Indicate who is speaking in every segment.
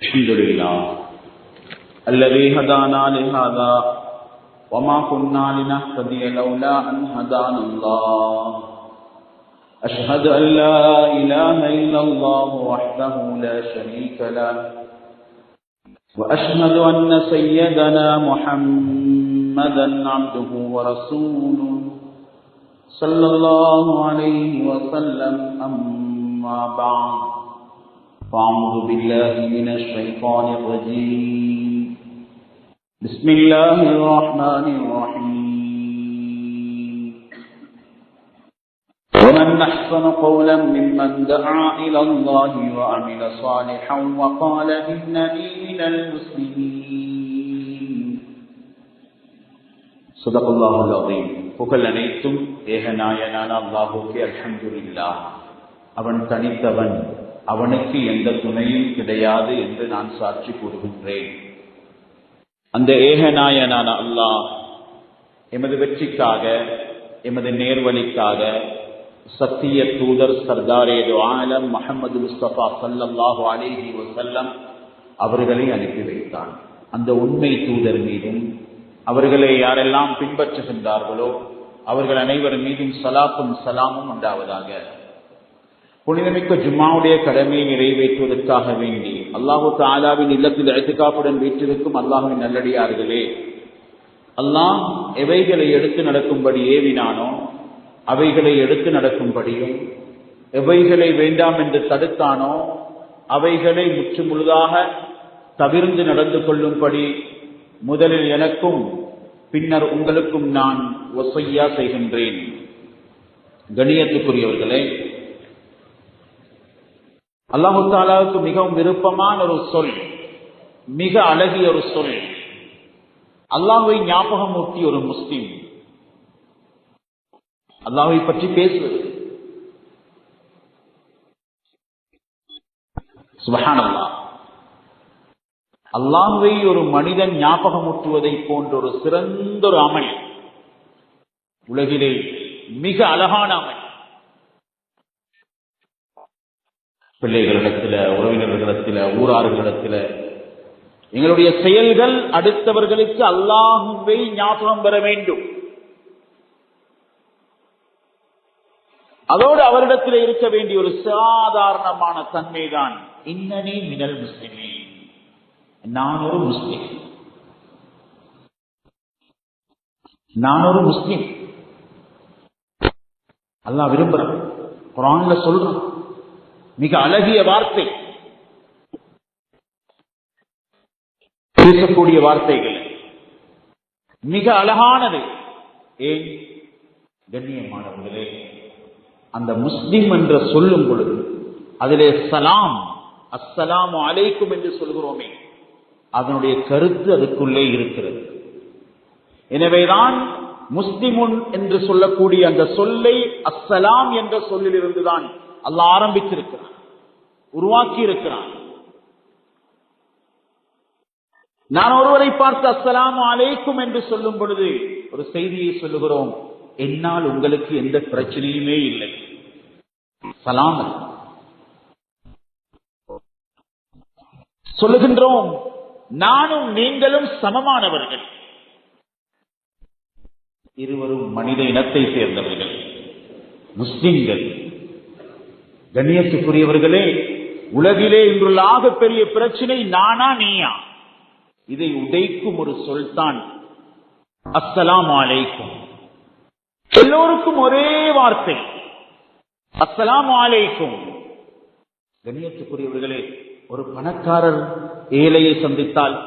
Speaker 1: الحمد لله الذي هدانا لهذا وما كنا لنهتدي لولا أن هدانا الله أشهد أن لا إله إلا الله وحده لا شريك له وأشهد أن سيدنا محمدا عبده ورسوله صلى الله عليه وسلم أما بعد فأعوذ بالله من الشيطان الرجيم بسم الله الرحمن الرحيم ومن أحسن قولا ممن دعا إلى الله وعمل صالحا وقال إنني من المسلمين صدق الله العظيم. புகழ் அனைத்தும் ஏகநாயனான அல்லாஹ்வுக்கே அல்ஹம்துலில்லாஹ். அவன் தனித்தவன், அவனுக்கு எந்த துணையும் கிடையாது என்று நான் சாட்சி கூறுகின்றேன். அந்த ஏகநாயனான அல்லாஹ் எமது வெற்றிக்காக, எமது நேர்வழிக்காக சத்திய தூதர் சர்தாரே து ஆலம் முஹம்மது முஸ்தபா ஸல்லல்லாஹு அலைஹி வஸல்லம் அவர்களை அனுப்பி வைத்தான். அந்த உண்மை தூதர் மீதும் அவர்களை யாரெல்லாம் பின்பற்றுகின்றார்களோ அவர்கள் அனைவர் மீதும் ஸலாத்தும் ஸலாமும் உண்டாவதாக. புனிதமிக்க ஜும்மாவுடைய கடமையை நிறைவேற்றுவதற்காக வேண்டி அல்லாஹு தஆலாவின் இல்லத்தில் இஅ்திகாஃபுடன் வீற்றிருக்கும் அல்லாஹ்வின் நல்லடியார்களே, அல்லாஹ் எவைகளை எடுத்து நடக்கும்படி ஏவினானோ அவைகளை எடுத்து நடக்கும்படியும், எவைகளை வேண்டாம் என்று தடுத்தானோ அவைகளை முற்றுமுழுதாக தவிர்ந்து நடந்து கொள்ளும்படி முதலில் எனக்கும் பின்னர் உங்களுக்கும் நான் வஸய்யா செய்கின்றேன். கண்ணியத்துக்குரியவர்களே, அல்லாஹு தஆலாவுக்கு மிகவும் விருப்பமான ஒரு சொல், மிக அழகிய ஒரு சொல், அல்லாஹ்வை ஞாபகம் ஊட்டி ஒரு முஸ்லிம் அல்லாஹ்வை பற்றி பேசுவது. சுப்ஹானல்லாஹ். அல்லாஹ்வை ஒரு மனிதன் ஞாபகம் ஊட்டுவதை போன்ற ஒரு சிறந்த ஒரு அமல் உலகிலே மிக அழகான அமல். பிள்ளைகளிடத்தில், உறவினர்களிடத்தில், ஊரார்களிடத்தில் எங்களுடைய செயல்கள் அடுத்தவர்களுக்கு அல்லாஹ்வை ஞாபகம் பெற வேண்டும். அதோடு அவரிடத்தில் இருக்க வேண்டிய ஒரு சாதாரணமான தன்மைதான் இன்னனி மினல் முஸ்லிமீன், நான் ஒரு முஸ்லிம், நான் ஒரு முஸ்லிம். அல்லாஹ் விரும்புறான், குர்ஆன்ல சொல்றான். மிக அழகிய வார்த்தை, பேசக்கூடிய வார்த்தைகள் மிக அழகானது. ஏன் கண்ணியமானவர்களே, அந்த முஸ்லிம் என்று சொல்லும் பொழுது அதிலே சலாம், அஸ்ஸலாமு அலைக்கும் என்று சொல்கிறோமே, அதனுடைய கருத்து அதுக்குள்ளே இருக்கிறது. எனவேதான் முஸ்லிமுன் என்று சொல்லக்கூடிய அந்த சொல்லை அஸ்ஸலாம் என்ற சொல்லில் இருந்துதான் அல்லாஹ் ஆரம்பித்திருக்கிறான், உருவாக்கி இருக்கிறான். நான் ஒருவரை பார்த்து அஸ்ஸலாமு அலைக்கும் என்று சொல்லும் பொழுது ஒரு செய்தியை சொல்லுகிறோம், என்னால் உங்களுக்கு எந்த பிரச்சனையுமே இல்லை, சலாம் சொல்லுகின்றோம். நானும் நீங்களும் சமமானவர்கள், இருவரும் மனித இனத்தை சேர்ந்தவர்கள், முஸ்லிம்கள். கண்ணியத்துக்குரியவர்களே, உலகிலே இன்றுள்ள ஆகப்பெரிய பிரச்சனை நானா நீயா, இதை உடைக்கும் ஒரு சொல்தான் அஸ்ஸலாமு அலைக்கும். எல்லோருக்கும் ஒரே வார்த்தை அஸ்ஸலாமு அலைக்கும். கண்ணியத்துக்குரியவர்களே, ஒரு பணக்காரர் ஏழையை சந்தித்தால்,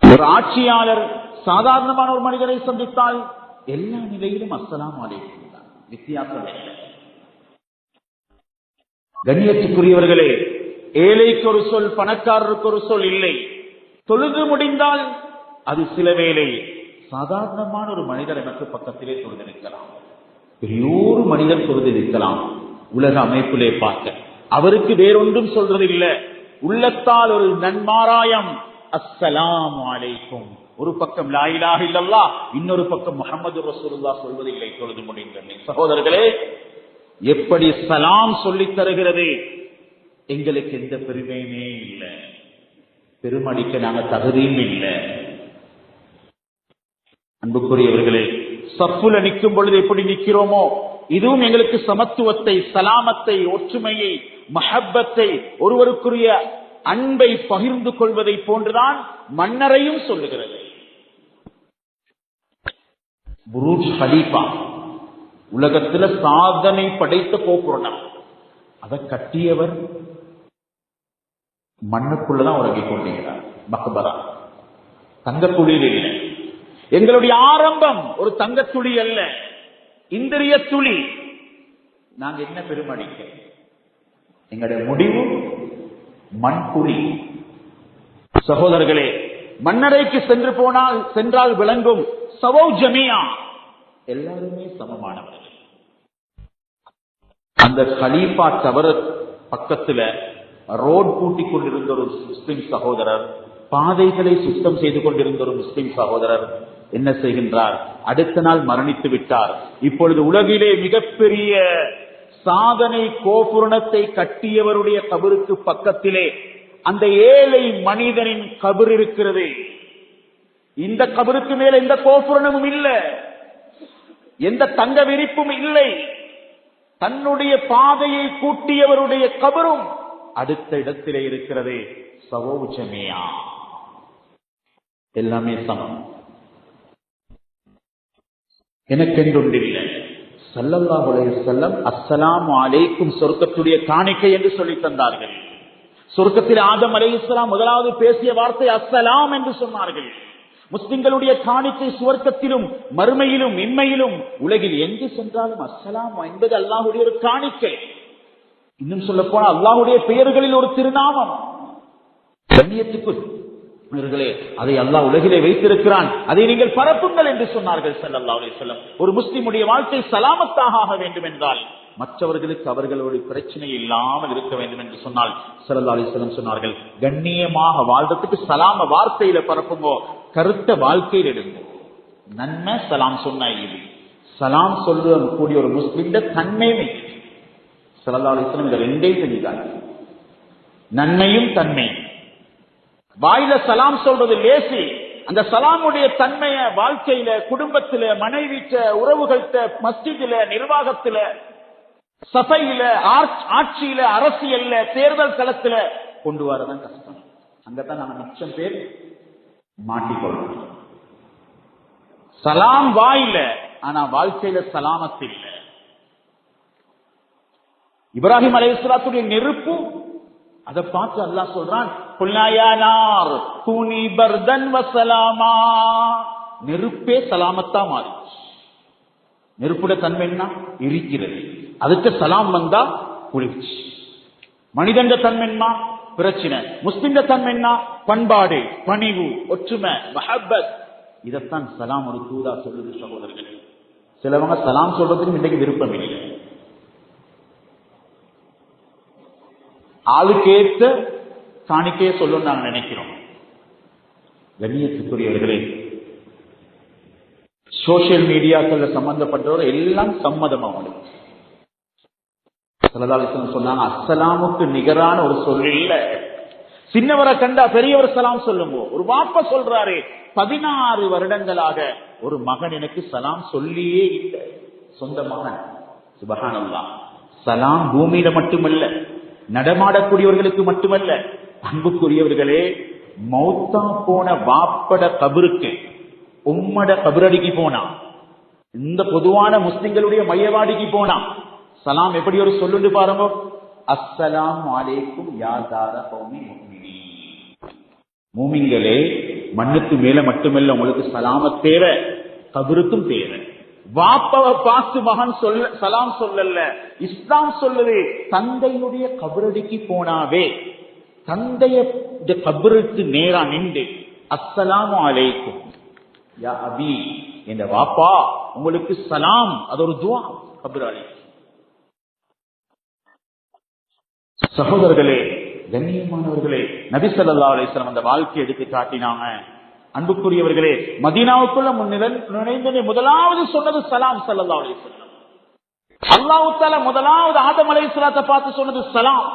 Speaker 1: ஒரு ஆட்சியாளர் சாதாரணமான ஒரு மனிதரை சந்தித்தால் எல்லா நிலையிலும் அஸ்ஸலாமு அலைக்கும் தான், வித்தியாசம் இல்லை. கண்ணியத்துக்குரியவர்களே, ஏழைக்கு ஒரு சொல், பணக்காரருக்கு ஒரு சொல் இல்லை. தொழுது முடிந்தால் அது சில வேளை சாதாரணமான ஒரு மனிதர் எனக்கு பக்கத்திலே தொழுதிருக்கலாம், பெரியோரு மனிதர் தொழுதிருக்கலாம். உலக அமைப்பிலே பார்க்க அவருக்கு வேறொன்றும் சொல்றது இல்லை, உள்ளத்தால் ஒரு நன்மாராயம் அஸ்ஸலாமு அலைக்கும். ஒரு பக்கம் லா இலாஹ இல்லல்லாஹ், இன்னொரு பக்கம் முஹம்மது ரசூலுல்லாஹ் சொல்வதில்லை தொழுது முடிந்த சகோதரர்களே. எப்படி சலாம் சொல்லித் தருகிறது, எங்களுக்கு எந்த பெருமையுமே இல்லை, பெருமடிக்க நாங்க தகுதியும் இல்லை. அன்புக்குரியவர்களே, சப்புல நிற்கும் பொழுது எப்படி நிற்கிறோமோ இதுவும் எங்களுக்கு சமத்துவத்தை, சலாமத்தை, ஒற்றுமையை, மஹப்பத்தை, ஒருவருக்குரிய அன்பை பகிர்ந்து கொள்வதை போன்றுதான் மன்னரையும் சொல்லுகிறது. புரூஜ் ஹலீஃபா உலகத்தில் சாதனை படைத்த கோபுரம். அதை கட்டியவர் மண்ணுக்குள்ளதான் உறங்கிக் கொண்டிருக்கிறார். மக்பரா தங்கத்துளியில் இல்லை. எங்களுடைய ஆரம்பம் ஒரு தங்கத்துளி அல்ல, இந்திரிய துளி. நாங்க என்ன பெருமடிக்க, எங்களுடைய முடிவு மண்புலி. சகோதரர்களே, மன்னரைக்கு சென்றால் விளங்கும் சவௌ ஜமியா, எல்லாருமே சமமானவர்கள். அந்த கலீஃபா டவர் பக்கத்துல ரோட் பூட்டிக் கொண்டிருந்த ஒரு முஸ்லிம் சகோதரர், பாதைகளை சுத்தம் செய்து கொண்டிருந்த ஒரு முஸ்லிம் சகோதரர் என்ன செய்கின்றார்? அடுத்த நாள் மரணித்து விட்டார். இப்பொழுது உலகிலே மிகப்பெரிய சாதனை கோபுரணத்தை கட்டியவருடைய கபருக்கு பக்கத்திலே அந்த ஏழை மனிதனின் கபர் இருக்கிறது. இந்த கபருக்கு மேல எந்த கோபுரணமும் இல்லை, எந்த தங்க விரிப்பும் இல்லை. தன்னுடைய பாதையை கூட்டியவருடைய கபரும் அடுத்த இடத்திலே இருக்கிறது. சவௌ ஜமியா, எல்லாமே சமம். எனக்கென்றொன்றில்லை. ஸல்லல்லாஹு அலைஹி வஸல்லம் அஸ்ஸலாமு அலைக்கும் சொர்க்கத்துடைய காணிக்கை என்று சொல்லி தந்தார்கள். சொர்க்கத்தில் ஆதம் அலைஹிஸ்ஸலாம் முதலாவது பேசிய வார்த்தை அஸ்ஸலாம் என்று சொன்னார்கள். முஸ்லிம்களுடைய காணிக்கை சுவர்க்கத்திலும் மறுமையிலும் இன்மையிலும் உலகில் எங்கு சென்றாலும் அஸ்ஸலாம் என்பது அல்லாஹ்வுடைய ஒரு காணிக்கை. இன்னும் சொல்ல போனா அல்லாஹ்வுடைய பெயர்களில் ஒரு திருநாமம். கண்ணியத்துக்கு அதை அல்லாஹ் உலகிலே வைத்திருக்கிறான், அதை நீங்கள் பரப்புங்கள் என்று சொன்னார்கள் ஸல்லல்லாஹு அலைஹி வஸல்லம். ஒரு முஸ்லிமுடைய வாழ்க்கை சலாமத்தாக ஆக வேண்டும் என்றால், மற்றவர்களுக்கு அவர்களோட பிரச்சனை இல்லாமல் இருக்க வேண்டும் என்று சொன்னால் ஸல்லல்லாஹு அலைஹி வஸல்லம் சொன்னார்கள், கண்ணியமாக வாழ்றதுக்கு சலாம வார்த்தையில பரப்புங்கோ, கருத்த வாழ்க்கையில் எடுங்க. நன்மை சலாம் சொன்ன இது சலாம் சொல்ல கூடிய ஒரு முஸ்லிம் தன்மை. ஸல்லல்லாஹு அலைஹி வஸல்லம் இந்த ரெண்டையும் செஞ்சாங்க, நன்மையும் தன்மை. வாயில சலாம் சொல்றது லேசி, அந்த சலாமுடைய தன்மைய வாழ்க்கையில, குடும்பத்தில, மனைவிட்ட, உறவுகள்கிட்ட, மஸ்ஜிதில, நிர்வாகத்தில, சபையில, ஆட்சியில, அரசியல்ல, தேர்தல் களத்துல கொண்டு வரதான் கஷ்டம். அங்கதான் நாங்க மிச்சம் பேர் மாட்டிக்கொள்றோம். சலாம் வாயில, ஆனா வாழ்க்கையில சலாமத்து இல்ல. இப்ராஹிம் அலைஹிஸ்ஸலாத்துடைய நெருப்பு, அதை பார்த்து அல்லாஹ் சொல்றான், நெருப்பே சலாமத்தா மாறி. நெருப்புட தன்மை என்ன? இருக்கிறது. அதுக்கு சலாம் வந்தா குளிர்ச்சி. மனிதன் தன்மை என்ன? பிரச்சனை. முஸ்லிம் தன்மை என்ன? பண்பாடு, பணிவு, ஒற்றுமை, மஹப்பத். இதைத்தான் சலாம் ஒரு தூதா சொல்லுது. சகோதரர்களே, சிலவங்க சலாம் சொல்றதுக்கு இன்றைக்கு விருப்பம் இல்லை. ஆளுக்கேற்ற காணிக்கையை சொல்லணும் நாங்க நினைக்கிறோம். கண்ணியத்துக்குரியவர்களே, சோசியல் மீடியாக்கள் சம்பந்தப்பட்டவர் எல்லாம் சம்மதம். அவங்களுக்கு ஸல்லல்லாஹு அலைஹி வஸல்லம் சொன்னாங்க, அஸ்ஸலாமுக்கு நிகரான ஒரு சொல் இல்ல. சின்னவரை கண்டா பெரியவர் சலாம் சொல்லுங்க. ஒரு வாப்பா சொல்றாரு, 16 வருடங்களாக ஒரு மகன் எனக்கு சலாம் சொல்லியே இல்லை, சொந்த மகன். சுப்ஹானல்லாஹ். சலாம் பூமியில மட்டுமல்ல, நடமாடக்கூடியவர்களுக்கு மட்டுமல்ல. அன்புக்குரியவர்களே, மௌத்தா போன வாப்பட கபருக்கு உம்மட கபரடிக்கு போனா, இந்த பொதுவான முஸ்லிம்களுடைய மையவாடிக்கு போனா சலாம் எப்படி ஒரு சொல்லுண்டு பாருங்க, அஸ்ஸலாமு அலைக்கும் யா தார கௌமி முஃமினீன். மூமின்களே, மண்ணுக்கு மேல மட்டுமல்ல உங்களுக்கு சலாமத் தேவை, கபருக்கும் தேவை. வாப்பவை பார்த்து மகன் சலாம் சொல்லல, இஸ்லாம் சொல்லுது, தந்தையுடைய கபரடிக்கு போனாவே தந்தைய கபருக்கு நேரா நின்று அஸ்ஸலாமு அலைக்கும் யா அபி, என்ற வாப்பா உங்களுக்கு சலாம், அது ஒரு துஆ. கபர் அலை. சகோதரர்களே, கண்ணியமானவர்களே, நபி ஸல்லல்லாஹு அலைஹி வஸல்லம் அந்த வாழ்க்கையை எடுத்து காட்டினாங்க. அன்புக்குரியவர்களே, மதீனாவுக்குள்ள நுழைந்தது முதலாவது சொன்னது சலாம். ஸல்லல்லாஹு அலைஹி வஸல்லம் அல்லாஹ் தஆலா முதலாவது ஆதம் அலைஹிஸ்ஸலாத்தை பார்த்து சொன்னது சலாம்.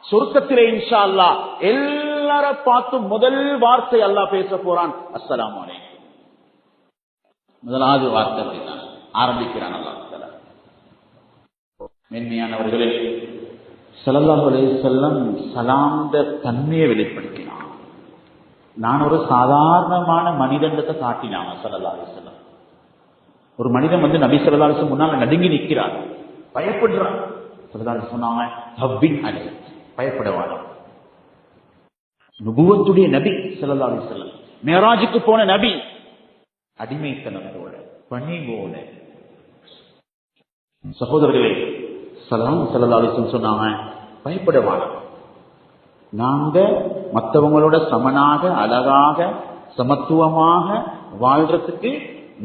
Speaker 1: சொர்க்கத்திலே இன்ஷா அல்லாஹ் எல்லார பார்த்து முதல் வார்த்தை அல்லாஹ் பேச போறான், அஸ்ஸலாமு அலைக்கும். முதலாவது வார்த்தை தான் ஆரம்பிக்கிறான் அல்லாஹ். மென்மையானவர்களே, ஸல்லல்லாஹு அலைஹி வஸல்லம் சலாம்த தன்மையை வெளிப்படுத்தினான். நான் ஒரு சாதாரணமான மனிதன்றத்தை காட்டினாங்க ஸல்லல்லாஹு அலைஹி வஸல்லம். ஒரு மனிதன் வந்து நபி ஸல்லல்லாஹு அலைஹி வஸல்லம் முன்னால நடுங்கி நிற்கிறார், பயப்படுறான். ஸல்லல்லாஹு அலைஹி வஸல்லம் சொன்னாங்க, ஹப்பின் அலை, பயப்படவான. நுபுவத்துடைய நபி ஸல்லல்லாஹு அலைஹி வஸல்லம், மேராஜுக்கு போன நபி, அடிமைத்தனத்தோட பணிவோட. சகோதரர்களே, ஸல்லல்லாஹு அலைஹி வஸல்லம் சொன்னாங்க, பயப்படவான. நாங்க மற்றவங்களோட சமனாக அழகாக சமத்துவமாக வாழ்றதுக்கு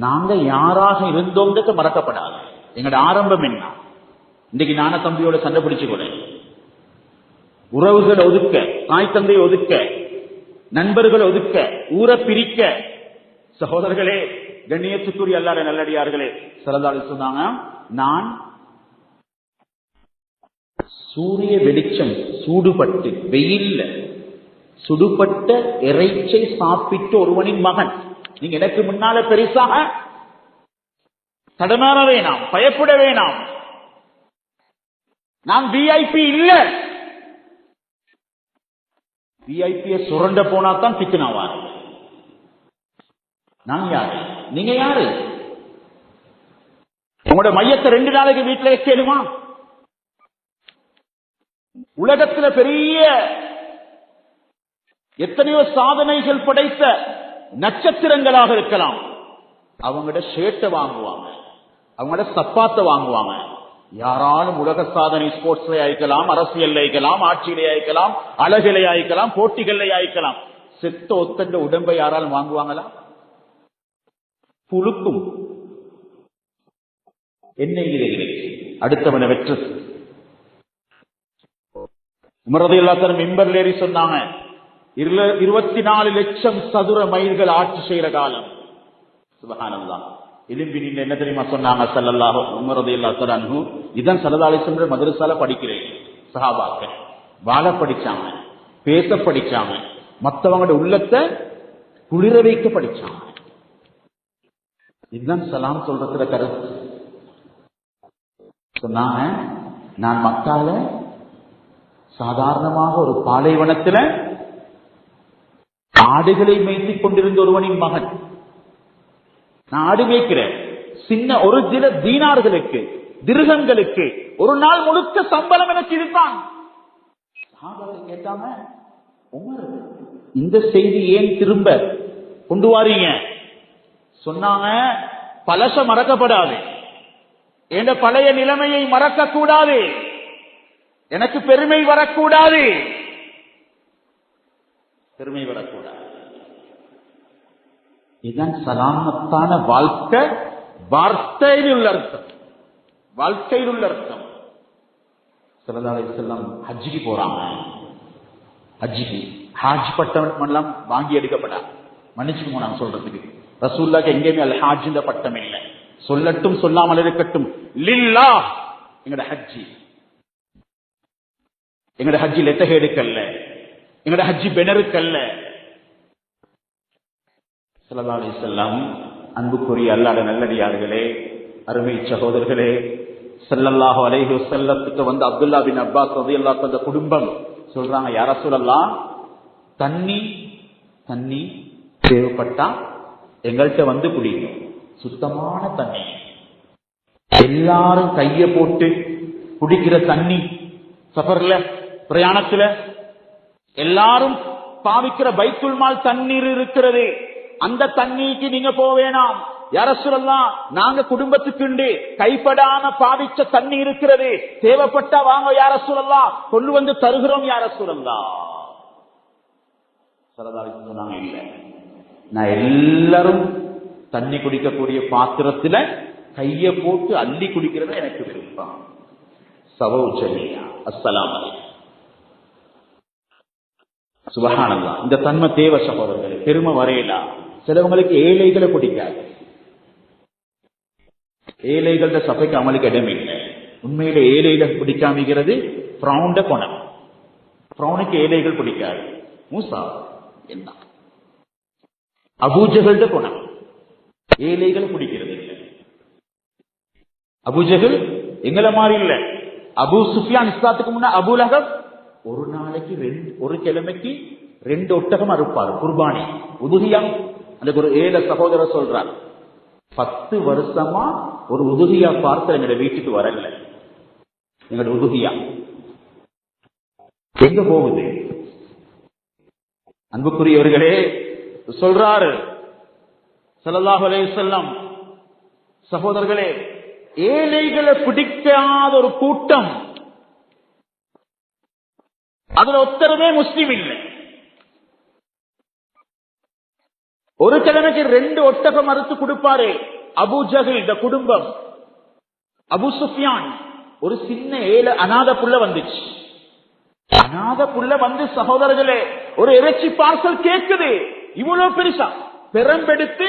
Speaker 1: நாங்க யாராக இருந்தோம்ன்றத மறக்கப்படாது. எங்களோட ஆரம்பம் என்ன? இன்னைக்கு நான தம்பியோட சண்டை பிடிச்சு கூட, உறவுகளை ஒதுக்க, தாய் தந்தையை ஒதுக்க, நண்பர்களை ஒதுக்க, ஊரை பிரிக்க. சகோதரர்களே, கண்ணியத்துக்குரிய அல்லாஹ்வின் நல்லடியார்களே, ஸல்லல்லாஹு அலைஹி வஸல்லம் சொன்னாங்க, நான் சூரிய வெளிச்சம் சூடுபட்டு வெயில்ல சுடுபட்ட இறைச்சை சாப்பிட்டு ஒருவனின் மகன், நீங்க எனக்கு முன்னால பெருசாக தடமாற வேணாம், பயப்பட வேணாம். நான் விஐபி இல்ல. விஐபியை சுரண்ட போனாதான் பிச்சுனாவாரு. நான் யாரு, நீங்க யாரு? உங்களோட மையத்தை 2 நாளைக்கு வீட்டுல வைக்கணுமா? உலகத்துல பெரிய எத்தனையோ சாதனைகள் படைத்த நட்சத்திரங்களாக இருக்கலாம், அவங்களோட ஷர்ட்டை வாங்குவாங்க, அவங்களோட சப்பாத்தை வாங்குவாங்க. யாராலும் உலக சாதனை ஸ்போர்ட்ஸ்ல ஆயிக்கலாம், அரசியல் ஆயிக்கலாம், ஆட்சியிலே ஆயிக்கலாம், அழகிலே ஆயிக்கலாம், போட்டிகள் ஆயிக்கலாம். செத்த ஒத்தண்ட உடம்பை யாராலும் வாங்குவாங்களா? புழுக்கும் எண்ணெயிலே அடுத்தவனை வெற்று. உமர் ரலியல்லாஹு அன்ஹு மிம்பர்ல ஏறி சொன்னாங்க, 24 லட்சம் சதுர மைல்கள் ஆட்சி செய்யற காலம். சுப்ஹானல்லாஹ். எலும்பி நின்று என்ன தெரியுமா சொன்னாங்க ஸல்லல்லாஹு உமர் ரலியல்லாஹு அன்ஹு? இதான் ஸல்லல்லாஹு அலைஹி வஸல்லம் மதரசால படிக்கிறேன். சஹாபாக்கள் வாழ படிச்சாங்க, பேச படிச்சாங்க, மற்றவங்களோட உள்ளத்தை குளிர வைக்க படிச்சாங்க. இதுதான் சலாம் சொல்றதுல கருத்து. சொன்னாங்க, நான் மக்கால சாதாரணமாக ஒரு பாலைவனத்தில் ஆடுகளை மேய்த்துக் கொண்டிருந்த ஒருவனின் மகன். நான் ஆடு மேய்க்கிறேன். சின்ன ஒரு சில தீனார்களுக்கு, திருகங்களுக்கு ஒரு நாள் முழுக்க சம்பளம் எனக்கு இருப்பான். கேட்டாங்க, உமர், இந்த செய்தி ஏன் திரும்ப கொண்டு வாரீங்க? சொன்னாங்க, பழச மறக்கப்படாது, என்ற பழைய நிலைமையை மறக்க கூடாது, எனக்கு பெருமை வரக்கூடாது, பெருமை வரக்கூடாது. இதுதான் சலாமத்தான வாழ்க்கை. வார்த்தையில் உள்ள அர்த்தம், வாழ்க்கையில் உள்ள அர்த்தம். ஸல்லல்லாஹு அலைஹி வஸல்லம் ஹஜ்ஜுக்கு போறாங்க. ஹஜ்ஜுக்கு ஹாஜ் பட்டம் எல்லாம் வாங்கி எடுக்கப்படா. மன்னிச்சுக்கோ நான் சொல்றதுக்கு, ரசூலுல்லாஹ்க்கு எங்கேயுமே அல் ஹாஜ் இந்த பட்டம் இல்லை. சொல்லட்டும் சொல்லாமல் இருக்கட்டும், லில்லாஹ் எங்கட ஹஜ்ஜி, எங்கட ஹஜ்ஜி லெட்டஹேடுக்கல்ல, எங்கட ஹஜ்ஜி பெனருக்கல்ல. ஸல்லல்லாஹு அலைஹி வஸல்லம் அன்புக்குரிய அல்லாஹ்வின் நல்லடியார்களே, அருமை சகோதரர்களே, ஸல்லல்லாஹு அலைஹி வஸல்லத்துக்கு வந்து அப்துல்லா பின் அப்பாஸ் ரலியல்லாஹு அன்ஹு குடும்பம் சொல்றாங்க, யா ரசூலல்லாஹ், தண்ணி தண்ணி தேவைப்பட்டா எங்கள்கிட்ட வந்து குடிங்க, சுத்தமான தண்ணி. எல்லாரும் கைய போட்டு குடிக்கிற தண்ணி, சஃபர்ல பிரயாணத்துல எல்லாரும் பாவிக்கிற பைத்துல் மால் தண்ணீர் இருக்கிறது, அந்த தண்ணிக்கு நீங்க போவேணாம். யா ரசூலல்லாஹ், நாங்க குடும்பத்துக்கு கைப்படாம பாவிச்ச தண்ணி இருக்கிறது, தேவைப்பட்டா வாங்க யா ரசூலல்லாஹ், கொண்டு வந்து தருகிறோம் யா ரசூலல்லாஹ். ஸல்லல்லாஹு அலைஹி வஸல்லம் இல்ல, நான் எல்லாரும் தண்ணி குடிக்கக்கூடிய பாத்திரத்துல கைய போட்டு அள்ளி குடிக்கிறது எனக்கு விருப்பம். சவௌச்சனியா, அஸ்ஸலாமு அலைக்கும். சுப்ஹானல்லாஹ். இந்த தன்மை தேவை சகோதரர்களே, பெருமை வரையலாம். சிலவங்களுக்கு ஏழைகளை பிடிக்காது, ஏழைகள சபைக்கு அமலுக்கு இடம் இல்லை. உண்மையில ஏழைகளை பிடிக்காமிக்கிறது பிரவுண்ட குணம். பிரௌனுக்கு ஏழைகள் பிடிக்காது. மூசா என்ன அபூஜகல்ட குணம், ஏழைகள் பிடிக்கிறது இல்லை. அபூஜகல் எங்களை மாதிரி இல்ல. அபூ சுஃபியான் இஸ்லாத்துக்கு முன்ன அபூ லஹப் ஒரு நாளைக்கு ஒரு கிழமைக்கு 2 ஒட்டகம் அறுப்பார் குர்பானி உதுகியா. அதுக்கு ஒரு ஏழை சகோதரர் சொல்றார், 10 வருஷமா ஒரு உதுகியா பார்த்து எங்களுடைய வீட்டுக்கு வரல. எங்களுடைய உதுகியா எங்க போகுது? அன்புக்குரியவர்களே சொல்றாரு ஸல்லல்லாஹு அலைஹி வஸல்லம், சகோதரர்களே, ஏழைகளை பிடிக்காத ஒரு கூட்டம், அதுல ஒத்தரவே முஸ்லிம் இல்லை. ஒரு கிழமைக்கு 2 ஒட்டகம் அறுத்து கொடுப்பாரு அபூ ஜஹல் இந்த குடும்பம். அபூ சுஃபியான் ஒரு சின்ன ஏழை அநாத புள்ள வந்துச்சு. அநாத புள்ள வந்து சகோதரர்களே ஒரு இறைச்சி பார்சல் கேட்குது. இவ்வளவு பெருசா பெரம்பெடுத்து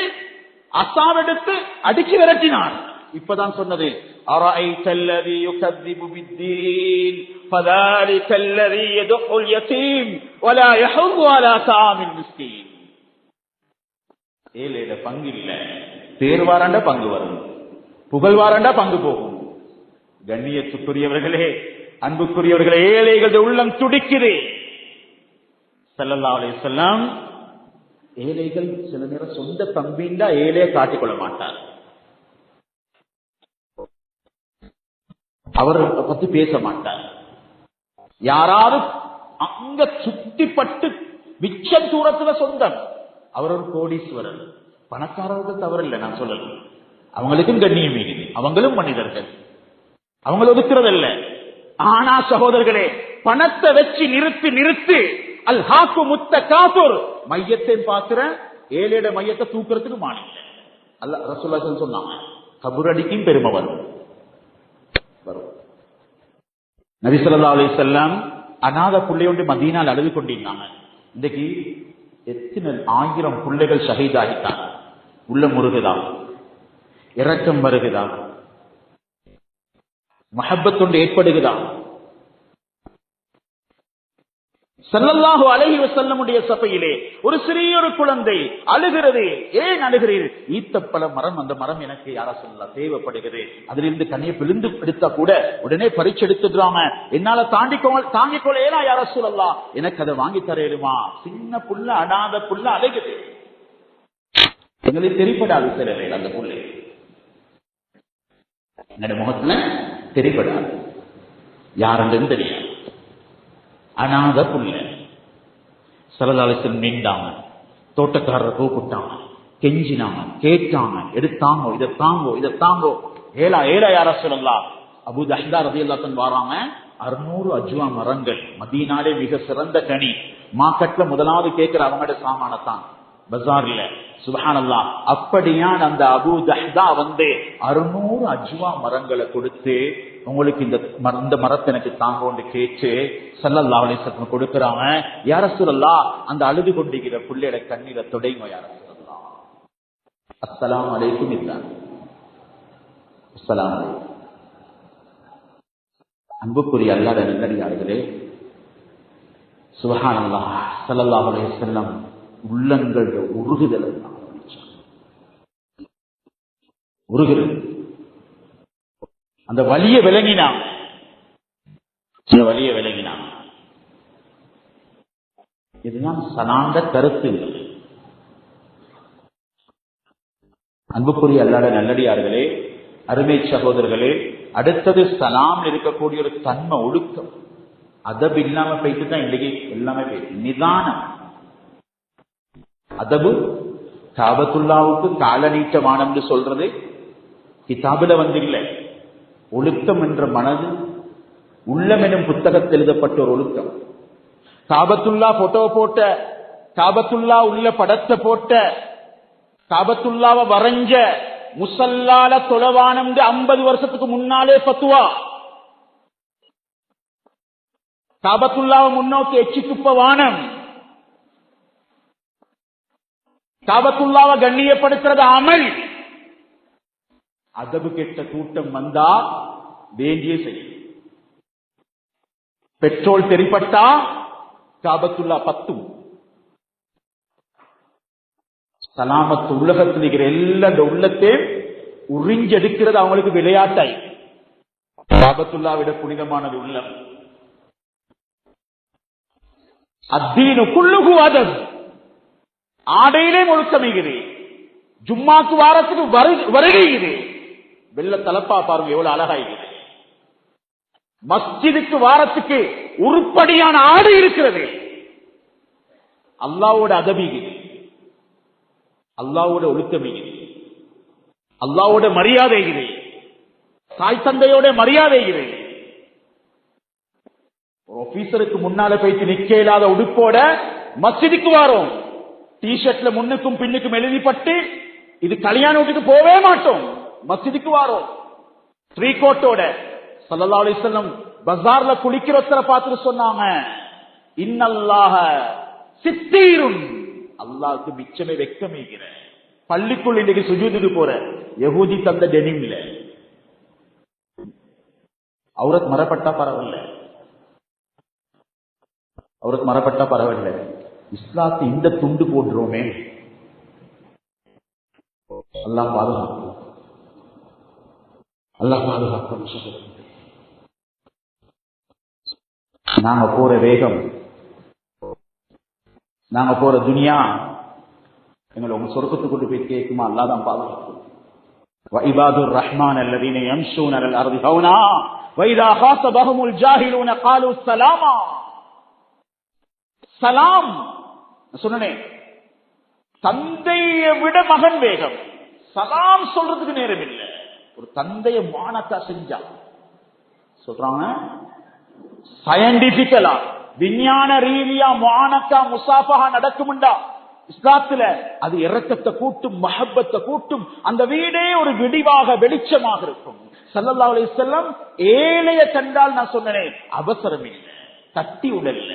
Speaker 1: அசாவெடுத்து அடிச்சு விரட்டினார். இப்பதான் சொன்னது, அரஐத அல்லதி யுகذிபு பித்தீன் ஃபذلك الذي يدعو اليتيم ولا يحض على طعام المسكين. ஏழையில பங்கு இல்ல, தேர்வாராண்டா பங்கு வரும், புகழ்வாராண்டா பங்கு போகும். கண்ணியத்துக்குரியவர்களே, அன்புக்குரியவர்களே, ஏழைகளுடைய உள்ளம் துடிக்குது. ஸல்லல்லாஹு அலைஹி வஸல்லம் ஏழைகள் சில நேரம் சொந்த தம்பிண்டா ஏழையை காட்டிக்கொள்ள மாட்டார். அவர் பத்தி பேச மாட்டார். யாராவது அங்க சுத்திப்பட்டு மிச்சம் தூரத்துல சொந்தம், அவர் ஒரு கோடீஸ்வரர், பணக்காரர்கள் தவறில்லை நான் சொல்லல, அவங்களுக்கும் கண்ணியம் மீது, அவங்களும் மனிதர்கள், அவங்களை ஒதுக்குறதில்ல. ஆனா சகோதரர்களே, பணத்தை வச்சு நிறுத்து அல் ஹாக்கு முத்த காபூர் மையத்தை பார்க்கிற ஏழையோட மையத்தை தூக்குறதுக்கு மாநில அல்ல. ரசூலுல்லாஹி சொன்னாங்க, கபுரடிக்கும் பெருமை வரும். நபி ஸல்லல்லாஹு அலைஹி வஸல்லம் அநாத புள்ளையோண்டு மதீனால அழுது கொண்டிருந்தாங்க. இன்னைக்கு எத்தனை 1000 பிள்ளைகள் ஷஹீதாகிட்டாங்க. உள்ள முருகுதா, இரக்கம் வருகுதா, மஹப்பத் கொண்டு ஏற்படுகிறா. ஸல்லல்லாஹு அலைஹி வஸல்லமுடைய சபையிலே ஒரு சிறிய ஒரு குழந்தை அழுகிறது. ஏன் அழுகிறீர்கள்? ஈத்தப்பழ மரம், அந்த மரம் எனக்கு யாரா சொல்லலாம் தேவைப்படுகிறது, அதிலிருந்து கனியை பிழிந்து எடுத்தா கூட உடனே பறிச்சு எடுத்துடுறாங்க, என்னால தாங்கிக்கொள்ள ஏனா யாரா சொல்லலாம், எனக்கு அதை வாங்கி தரேருமா? சின்ன புள்ள, அனாத புள்ள அழுகுது. எங்களுக்கு தெரிப்படாது சில வேலை அந்த புள்ளை என்னுடைய முகத்துல தெரிப்படாது, யாருன்னு தெரியாது. அநாத புள்ள. ஸல்லல்லாஹு அலைஹி வஸல்லம் நின்றாங்க, தோட்டக்காரர் கூப்பிட்டாங்க, கெஞ்சினாங்க, கேட்டாங்க, எடுத்தாங்க, இதை தாங்கோ. ஏலா யார சொல்லலாம். அபூ தஹ்தா ரலியல்லாஹு அன்ஹு வராங்க, 600 அஜ்வா மரங்கள், மதீனாலே மிக சிறந்த கனி. மார்க்கெட்ல முதலாவது கேட்கிற அவங்களோட சாமானத்தான் பஜார்ல. சுப்ஹானல்லாஹ். அப்படியான அந்த அபூ தஹ்தா வந்து 600 அஜ்வா மரங்களை கொடுத்து, உங்களுக்கு இந்த மரத்தை எனக்கு தாங்கன்னு கேட்டு ஸல்லல்லாஹு அலைஹி வஸல்லம் கொடுக்கறாங்க. யா ரசூலல்லாஹ், அந்த அழுது கொண்டிருக்கிற புள்ளையோட கண்ணீரை தொடைங்க யா ரசூலல்லாஹ். அஸ்ஸலாமு அலைக்கும் இல்லா. அஸ்ஸலாமு அலைக்கும். அன்புக்குரிய அல்லாஹ்வுடைய நல்லடியார்களே, சுப்ஹானல்லாஹ், ஸல்லல்லாஹு அலைஹி வஸல்லம் உள்ளங்கள் உருகுதல் உருகுறது, அந்த வலிய விளங்கினான். இதுதான் சனாந்த கருத்து. அன்புக்குரிய அல்லாஹ்வுடைய நல்லடியார்களே, அருமை சகோதரர்களே, அடுத்தது சலாம் இருக்கக்கூடிய ஒரு தன்மை, ஒழுக்கம். அதபு இல்லாம போயிட்டு தான் இன்னைக்கு எல்லாமே போயிட்டு. நிதானம், அதபு. காபத்துல்லாவுக்கு கால நீட்டமானம் சொல்றது கிதாபுல இல்லை. ஒழுக்கம் என்ற மனது உள்ளம் எனும் புத்தகத்தில் எழுதப்பட்ட ஒரு ஒழுக்கம். காபத்துல்லா போட்டோ போட்ட, காபத்துல்லா உள்ள படத்தை போட்ட, காபத்துல்லாவை வரைஞ்ச, முசல்லால தொழவானம் 50 வருஷத்துக்கு முன்னாலே பத்துவா. காபத்துல்லாவை முன்னோக்கி எச்சி துப்ப வானம். காபத்துல்லாவை கண்ணியப்படுத்துறது அமல். அதபு கெட்ட கூட்டம் வந்தா வேண்டிய செய்யும். பெட்ரோல் தெரிப்பட்டா காபத்துல்லா 10. சலாமத்து உலகத்தில் இருக்கிற எல்லா உள்ளத்தையும் உறிஞ்செடுக்கிறது அவங்களுக்கு விளையாட்டாய். காபத்துல்லாவிட புனிதமானது உள்ளம். அத்தீனு குல்லுஹு அதம். ஆடையிலே ஒழுக்கமைகிறது. ஜும்மாக்கு வாரத்துக்கு வருகிறது. வெள்ள தலப்பா பாருங்க எவ்வளவு அழகாகிறது. மஸ்ஜிதுக்கு வாரத்துக்கு உருப்படியான ஆடை இருக்கிறது. அல்லாவோட அதபிகிறது, அல்லாவோட ஒழுக்கமைகிறது, அல்லாவோட மரியாதைகிறது, தாய் தந்தையோட மரியாதைகிறது. ஒரு ஆபீசருக்கு முன்னால போயிட்டு நிக்க இல்லாத உடுப்போட மஸ்ஜிதுக்கு வாரோம். டிஷர்ட்ல முன்னுக்கும் பின்னுக்கும் எழுதிப்பட்டு இது கல்யாண வீட்டுக்கு போவே மாட்டோம். மஸ்ஜிதுக்கு வாரோம் த்ரீ கோட்டோட. ஸல்லல்லாஹு அலைஹி வஸல்லம் பஜார்ல குளிக்கிறவரை பார்த்துட்டு சொன்னாங்க, இன்னல்லாஹ சித்தீருன். அல்லாஹ்வுக்கு மிச்சமே வெக்கமேகிற. பள்ளிக்குள் இன்னைக்கு சுஜூதுக்கு போற யஹூதி தந்த டெனிம் இல்ல. அவருக்கு மரப்பட்டா பரவாயில்ல, அவருக்கு மரப்பட்டா பரவாயில்ல. இஸ்லாத்து இந்த துண்டு போடுறோமே, அல்லாஹ் பாதுகாப்பு, அல்லாஹ் பாதுகாப்பு. நாங்க போற வேகம், நாங்க போற துனியா எங்களை உங்க சொர்க்கத்துக்கு கொண்டு போய் கேட்குமா? அல்லாஹ் தான் பாதுகாப்பு. வஇபாதுர் ரஹ்மான் அல்லதீன யம்ஷூன அலல் அர்தி ஹௌனா வஇதா ஹாஸபஹுமுல் ஜாஹிலூன காலூ ஸலாமா. சலாம் சொன்னேன், தந்தையை விட மகன் வேகம். சலாம் சொல்றதுக்கு நேரம் இல்லை. ஒரு தந்தைய மானக்கா செஞ்சா சொல்றாங்க, சயின்டிபிக்கலா விஞ்ஞான ரீதியா மானக்கா முசாஃபஹா நடக்கும்டா இஸ்லாத்துல அது இரக்கத்தை கூட்டும், மஹப்பத்தை கூட்டும். அந்த வீடே ஒரு விடிவாக வெளிச்சமாக இருக்கும். ஸல்லல்லாஹு அலைஹி வஸல்லம் ஏழைய கண்டால் நான் சொன்னேன் அவசரம் இல்லை, தட்டி உடல்ல.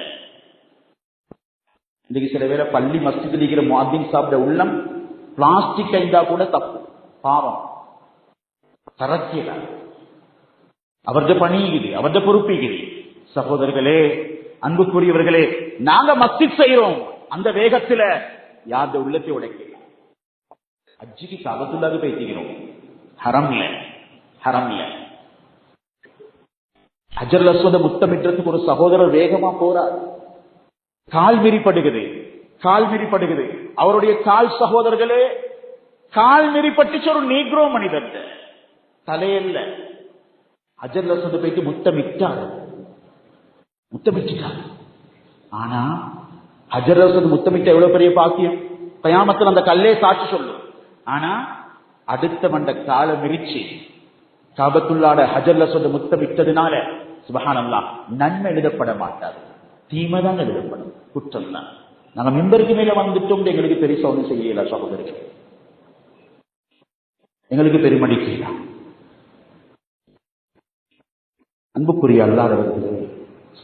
Speaker 1: இன்னைக்கு சில வேளை பள்ளி மஸ்ஜிதில் இருக்கிற முஅத்தின் சாப்பிட உள்ளம் பிளாஸ்டிக் இருந்தா கூட தப்பு, பாவம், தரத்தியதான் அவரது பணியுது, அவரது பொறுப்புகிறது. சகோதரர்களே, அன்புக்குரியவர்களே, நாங்க மஸ்ஜித் செய்யறோம், அந்த வேகத்துல யாருடைய உள்ளத்தை உடைக்கலாம். அஜிக்கு காபத்துல்லாஹ் பேசிக்கிறோம், ஹரம்ல ஹரம்ல ஹஜ்ருல் அஸ்வத முத்தமிட்டதுக்கு ஒரு சகோதரர் வேகமா போறார். கால் மிரிப்படுகிறது, கால் மிரிப்படுகிறது. அவருடைய கால் சகோதரர்களே, கால் மிரிப்பட்டுச்சு ஒரு நீக்ரோ மனிதன் தலையல்ல. ஹஜ்ருல் அஸ்வத போயிட்டு முத்தமிட்டார், முத்தமிட்டார். ஆனா ஹஜ்ருல் அஸ்வத் முத்தமிட்ட எவ்வளவு பெரிய பாக்கியம். கயாமத்தில் அந்த கல்லே சாட்சி சொல்லும். ஆனா அடுத்த மண்ட காலை மிரிச்சு காபத்துல்லாட ஹஜ்ருல் அஸ்வத் முத்தமிட்டதுனால சுப்ஹானல்லாஹ் நன்மை எழுதப்பட மாட்டார், தீமைதான் எழுதப்படும், குற்றம் தான். நாங்க மிம்பருக்கு மேல வந்துட்டோம், எங்களுக்கு பெரிய ஒன்றும் செய்யல சகோதரர்கள், எங்களுக்கு பெருமடிக்கலாம். அன்புக்குரிய அல்லாதவர்களே,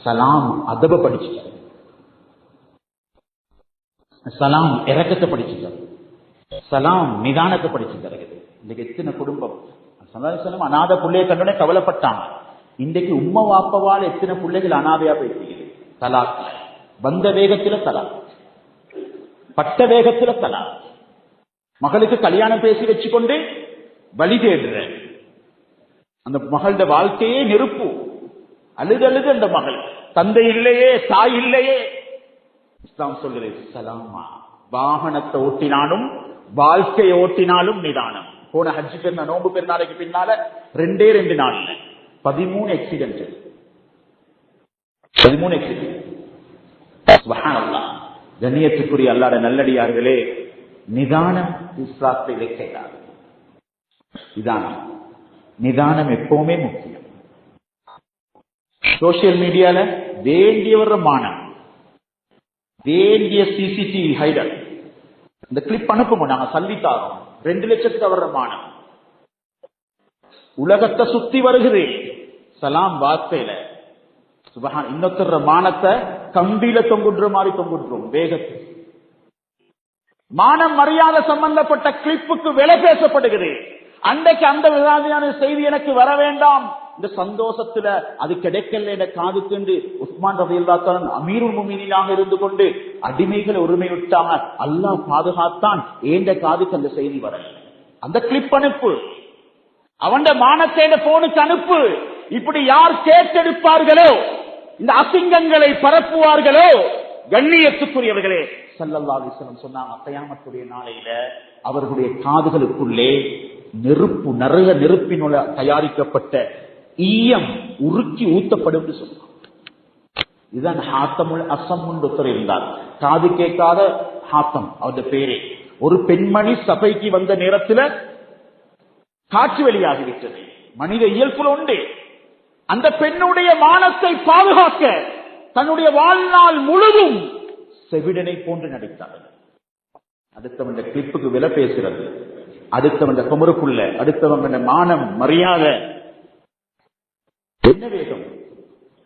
Speaker 1: சலாம் அதப படிச்சுட்டார், சலாம் இரக்கத்தை படிச்சுட்டார், சலாம் நிதானத்தை படிச்சு தருகிறது. இன்னைக்கு எத்தனை குடும்பம் அநாத பிள்ளைய கண்டனே கவலைப்பட்டாங்க. இன்றைக்கு உம்மா வாப்பவால் எத்தனை பிள்ளைகள் அனாதையா பேசுகிறது. தலாக், வந்த வேகத்துல தலாக், பட்ட வேகத்துல தலாக். மகளுக்கு கல்யாணம் பேசி வச்சுக்கொண்டு வழி தேடுற அந்த மகளோட வாழ்க்கையே நெருப்பு. அழுது அழுது அந்த மகள், தந்தை இல்லையே, தாய் இல்லையே. இஸ்லாம் சொல்லுறது சலாமா. வாகனத்தை ஓட்டினாலும் வாழ்க்கையை ஓட்டினாலும் நிதானம். போன ஹஜ்ஜி பெருநா நோம்பு பெருநாளைக்கு பின்னால 2 நாள்ல 13 ஆக்சிடென்ட், 13 ஆக்சிடென்ட். சுப்ஹானல்லாஹ். கண்ணியத்துக்குரிய அல்லாஹ்வுடைய நல்லடியார்களே, நிதானம் இஸ்லாத்தை இலக்கையாது. நிதானம், நிதானம் எப்பவுமே முக்கியம். சோசியல் மீடியால வேண்டியவர மானம், வேண்டிய சிசிடிவி ஹைடர் இந்த கிளிப் அனுப்பும், நாங்க சல்லித்தாரோம் 2 லட்சத்துக்கு வர்ற மானம். உலகத்தை சுத்தி வருகிறது சலாம் வார்த்தையில. சுபஹான். இன்னொருத்தர மானத்தை கம்பியில தொங்குன்ற மாதிரி தொங்குன்றோம் வேகத்தில். மானம் மரியாதை சம்பந்தப்பட்ட கிளிப்புக்கு விலை பேசப்படுகிறது. அன்றைக்கு அந்த விவாதியான செய்தி எனக்கு வர வேண்டாம், இந்த சந்தோஷத்துல அது கிடைக்கல என்ற காதுக்கு உஸ்மான் ரலியல்லாஹு அன்ஹு அமீருல் முஃமினீனாக இருந்து கொண்டு அடிமைகளை உரிமை விட்டாங்க. அல்லாஹ் பாதுகாத்தான். ஏண்ட காதுக்கு அந்த செய்தி வரல. அந்த கிளிப் அனுப்பு, அவன் மானத்தேட போனுக்கு அனுப்பு. இப்படி யார் கேட்டெடுப்பார்களோ, இந்த அசிங்கங்களை பரப்புவார்களோ, கண்ணியத்துக்குரியவர்களே, ஸல்லல்லாஹு அலைஹி வஸல்லம் சொன்னாங்க, கியாமத்துடைய நாளையில அவர்களுடைய காதுகளுக்குள்ளே நெருப்பு, நிறைய நெருப்பினுள்ள தயாரிக்கப்பட்ட ஈயம் உருக்கி ஊத்தப்படும் என்று சொன்னாங்க. இதுதான் ஹாத்தமுல் அசம் ஒருத்தர் இருந்தார், காது கேட்காத ஹாத்தம் அவருடைய பேரே. ஒரு பெண்மணி சபைக்கு வந்த நேரத்தில் காட்சி வெளியாகிவிட்டது. மனித இயல்புல உண்டு. அந்த பெண்ணுடைய மானத்தை பாதுகாக்க தன்னுடைய வாழ்நாள் முழுதும் செவிடனை போன்று நடித்தார். அடுத்தவன் கிளிப்புக்கு விலை பேசுறது, அடுத்தவன் குமருக்குள்ள, அடுத்தவங்க மானம் மரியாதை. என்ன வேகம்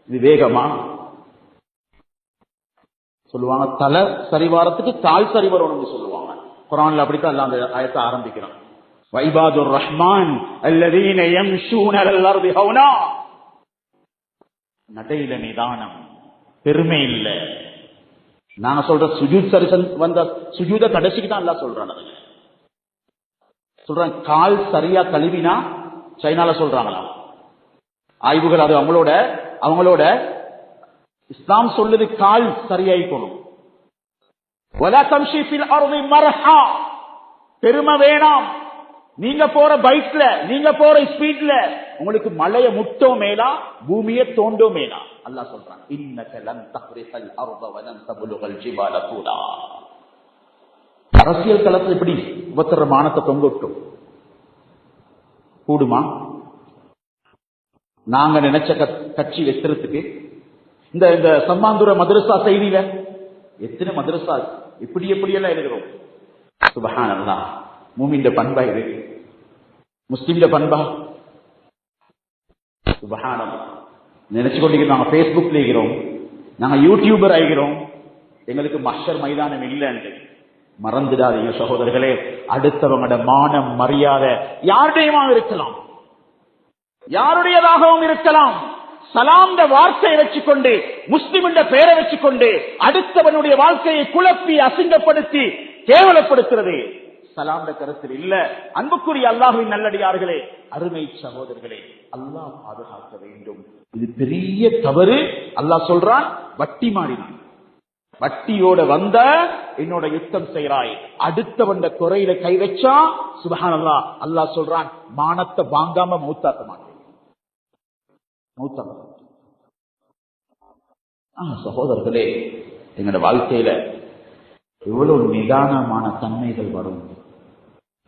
Speaker 1: இது? வேகமா? சொல்லுவாங்க தலை சரிவாரத்துக்கு கால் சரி வரணும்னு சொல்லுவாங்க. குர்ஆன்ல அப்படித்தான் அல்லாஹ் அந்த ஆயத்தை ஆரம்பிக்கிறான். வைபாதுர் ரஹ்மான் அல்லதீன யம்ஷூன அலல் அர்தி ஹௌனா. நடையில நிதானம், பெருமை இல்ல. நாங்க சொல்ற சுஜூத் சரி வந்த சுஜூத கடைசிக்கு தான் அல்லாஹ் சொல்றான். சொல்றான் கால் சரியா கழுவினா, சைனால சொல்றாங்களா ஆய்வுகள், அது அவங்களோட இஸ்லாம் சொல்லுது கால் சரியாயிக்கணும். வலா தம்ஷி ஃபில் அர்தி மர்ஹா. பெருமை வேணாம். நீங்க போற பைக்ல, நீங்க போற ஸ்பீட்ல உங்களுக்கு மலைய முட்டோ மேலா, பூமியை தோண்டோ மேலா. அல்லாஹ் சொல்றான் இன்னக லன் தக்ரிகல் அர்த வலன் தப்லுகல் ஜிபால தூலா. அரசியல் களத்தில் இப்படி உபத்திர மானத்தை தொங்கட்டும் கூடுமா? நாங்க நினைச்ச கட்சி வெத்துறதுக்கு இந்த சம்மாந்துர மதரசா செய்தியில எத்தனை மதரசா இப்படி எப்படியெல்லாம் எழுதுகிறோம். சுப்ஹானல்லாஹ். மூமின்ட பண்பா இது, முஸ்லிம்ட பண்பா. சுப்ஹானல்லாஹ். நினைச்சு கொண்டிருக்கிறோம் நாங்க பேஸ்புக்ல இருக்கிறோம், நாங்க யூடியூபர் ஆகிறோம், எங்களுக்கு மஹ்ஷர் மைதானம் இல்லைன்னு மறந்துடாதீங்க சகோதரர்களே. அடுத்தவங்களோட மானம் மரியாதை யாருடையமா இருக்கலாம், யாருடையதாகவும் இருக்கலாம். சலாம் வார்த்தையை வச்சுக்கொண்டு, முஸ்லிம் என்ற பெயரை வச்சுக்கொண்டு அடுத்தவனுடைய வாழ்க்கையை குழப்பி அசிங்கப்படுத்தி கேவலப்படுத்துறது சலாம் கருத்தில் இல்ல. அன்புக்குரிய அல்லாஹ்வின் நல்லடியார்களே, அருமை சகோதரர்களே, அல்லாஹ் பாதுகாக்க வேண்டும். இது பெரிய தவறு. அல்லாஹ் சொல்றான் வட்டி மாறினான், வட்டியோட வந்த என்னோட யுத்தம் செய்றாய், அடுத்தவன் குறையில கை வச்சா சுப்ஹானல்லாஹ் அல்லாஹ் சொல்றான் மானத்தை வாங்காம மௌத்தாக்க மாட்டேன். சகோதரர்களே, எங்களோட வாழ்க்கையில எவ்வளவு நிதானமான தன்மைகள் வரும்.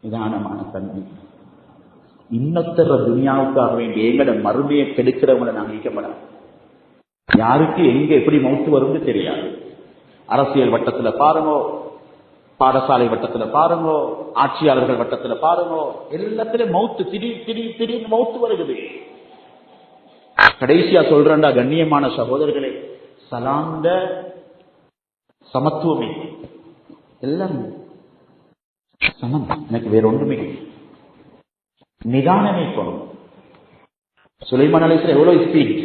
Speaker 1: நிதானமான தன்மை. இன்னொத்தர துனியாவுக்காக வேண்டிய எங்களோட மறுமையை கெடுக்கிறவங்களை நாங்கள் ஈக்கப்படாது. யாருக்கு எங்க எப்படி மௌத்து வரும்னு தெரியாது. அரசியல் வட்டத்துல பாருங்கோ, பாடசாலை வட்டத்துல பாருங்கோ, ஆட்சியாளர்கள் வட்டத்துல பாருங்கோ, எல்லாத்திலும் மௌத்து திடீர் மௌத்து வருகிறது. கடைசியா சொல்றா கண்ணியமான சகோதரர்களே, சலாந்த சமத்துவமே எல்லாரும் சமம். எனக்கு வேற ஒன்றுமே நிதானமே போனும். சுலைமான் அலைஹிஸ்ஸலாம் எவ்வளவு ஸ்பீட்,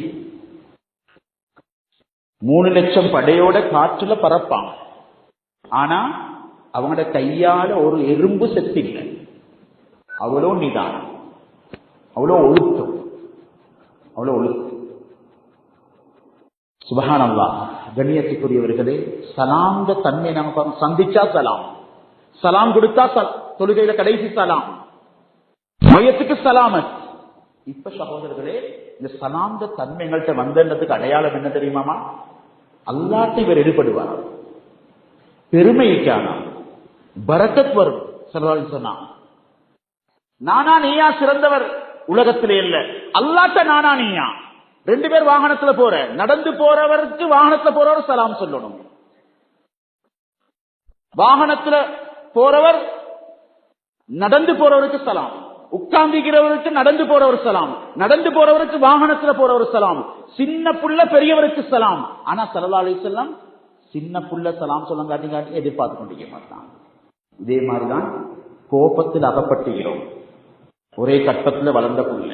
Speaker 1: 3 லட்சம் படையோட காற்றுல பறப்பாங்க. ஆனா அவங்களோட கையால ஒரு எறும்பு செத்தில்லை. அவ்வளோ நிதானம், அவ்வளோ ஒழுக்கம், அவ்வளோ ஒழுக்கம். சுப்ஹானல்லாஹ். கண்ணியத்துக்குரியவர்களே, சலாந்த தன்மை நாம சந்திச்சா சலாம், சலாம் கொடுத்தா தொழுகையில கடைசி சலாம், மையத்துக்கு சலாமத். இப்ப சகோதரர்களே, இந்த சலாந்த தன்மைகள்கிட்ட வந்ததுக்கு அடையாளம் என்ன தெரியுமாமா? அல்லாஹ்வை இவர் ஈடுபடுவார், பெருமைக்கான பரக்கத் வரும். சொன்னா நானா நீயா சிறந்தவர் உலகத்திலே இல்ல, அல்லாஹ்ட்ட நானா நீயா. 2 பேர் வாகனத்துல போற, நடந்து போறவருக்கு வாகனத்துல போறவர் சலாம் சொல்லணும். வாகனத்துல போறவர் நடந்து போறவருக்கு சலாம், உட்கார்ந்துகிறவருக்கு நடந்து போறவர் சலாம், நடந்து போறவருக்கு வாகனத்துல போறவர் சலாம், சின்ன புள்ள பெரியவருக்கு சலாம். ஆனா ஸல்லல்லாஹு அலைஹி வஸல்லம் சின்ன புள்ள சலாம் சொல்ல காட்டி எதிர்பார்த்து கொண்டிருக்க மாட்டான். இதே மாதிரிதான் கோபத்தில் அகப்பட்டுகிறோம். ஒரே கட்டத்தில் வளர்ந்த புள்ள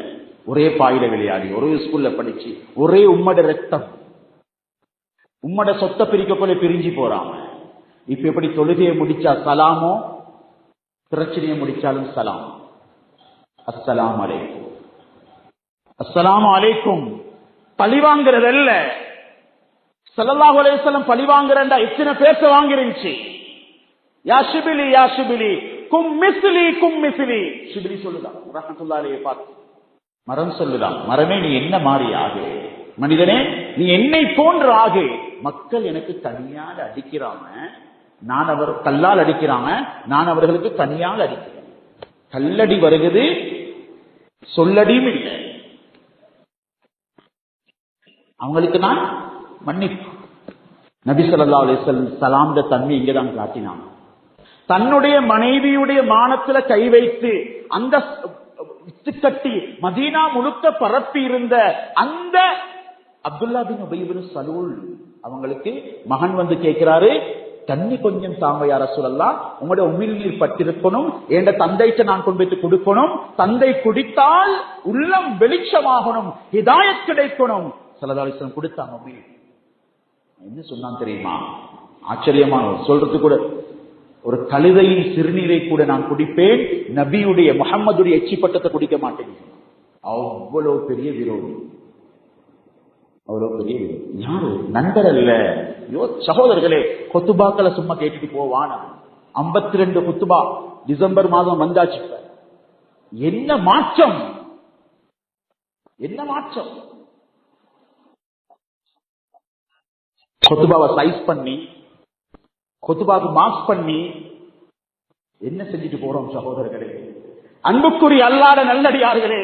Speaker 1: ஒரே பாயில விளையாடி, ஒரே ஸ்கூல்ல படிச்சு, ஒரே உம்மட ரத்தம், உம்மட சொத்தை பிரிக்க போல பிரிஞ்சு போறாங்க. இப்ப எப்படி தொழுகையை முடிச்சா சலாமோ, பிரச்சனையை முடிச்சாலும் சலாம். அஸ்ஸலாமு அலைக்கும், அஸ்ஸலாமு அலைக்கும். பழிவாங்கிறதல்ல. ஸல்லல்லாஹு அலைஹி வஸல்லம் பழிவாங்கிறண்டா எத்தனை பேச வாங்கிருந்துச்சு. யா ஷிபிலி யா ஷிபிலி கும் மிஸ்லி கும் மிஸ்லி. ஷிபிலி சொல்லுதான் ரஹ்மத்துல்லாஹி அலைஹி பார்த்து, மரம் சொல்லுதான், மரமே நீ என்ன மாறி ஆகு, மனிதனே நீ என்னை போன்ற ஆகு. மக்கள் எனக்கு தனியால் அடிக்கிறாங்க, நான் அவர் கல்லால் அடிக்கிறாங்க, நான் அவர்களுக்கு தனியால் அடிக்கிறேன். கல்லடி வருகிறது, சொல்லடியும் இல்லை. அவங்களுக்கு நான் மன்னிப்பு. நபி ஸல்லல்லாஹு அலைஹி வஸல்லம் சலாம்ட தன்மை இங்கதான் காட்டினாங்க. தன்னுடைய மனைவியுடைய மானத்துல கை வைத்து அந்த கட்டி மதீனா முழுக்க பரப்பி இருந்த அந்த அப்துல்லா பின் உபை பின் சலூல் அவங்களுக்கு மகன் வந்து கேட்கிறாரு, தண்ணி கொஞ்சம் தாங்க யா ரசூலல்லாஹ், உங்களுடைய உமிழ் நீர் பட்டிருக்கணும், என்ற தந்தைக்கு நான் கொண்டு போய் கொடுக்கணும், தந்தை குடித்தால் உள்ளம் வெளிச்சமாகணும், ஹிதாயத் கிடைக்கணும். ஸல்லல்லாஹு அலைஹி வஸல்லம் கொடுத்தாங்க உமிழ். என்ன சொன்னான் தெரியுமா? ஆச்சரியமான சொல்றது கூட, ஒரு கழுதையின் சிறுநீரை கூட நான் குடிப்பேன், நபியுடைய முஹம்மதுடைய எச்சி பட்டத்தை குடிக்க மாட்டேன். அவ்வளவு பெரிய விரோதி, அவ்வளவு பெரிய விரோதி. யாரு? நண்பர் அல்ல. சகோதரர்களே, கொத்துபாக்களை சும்மா கேட்டுட்டு போவான. 52 குத்துபா டிசம்பர் மாதம் வந்தாச்சு. என்ன மாற்றம், என்ன மாற்றம். கொத்துபாவை சைஸ் பண்ணி, கொத்துபாவுக்கு மார்க்ஸ் பண்ணி என்ன செஞ்சுட்டு போறோம் சகோதரர்களே. அன்புக்குரிய அல்லாஹ்வுடைய நல்லடியார்களே,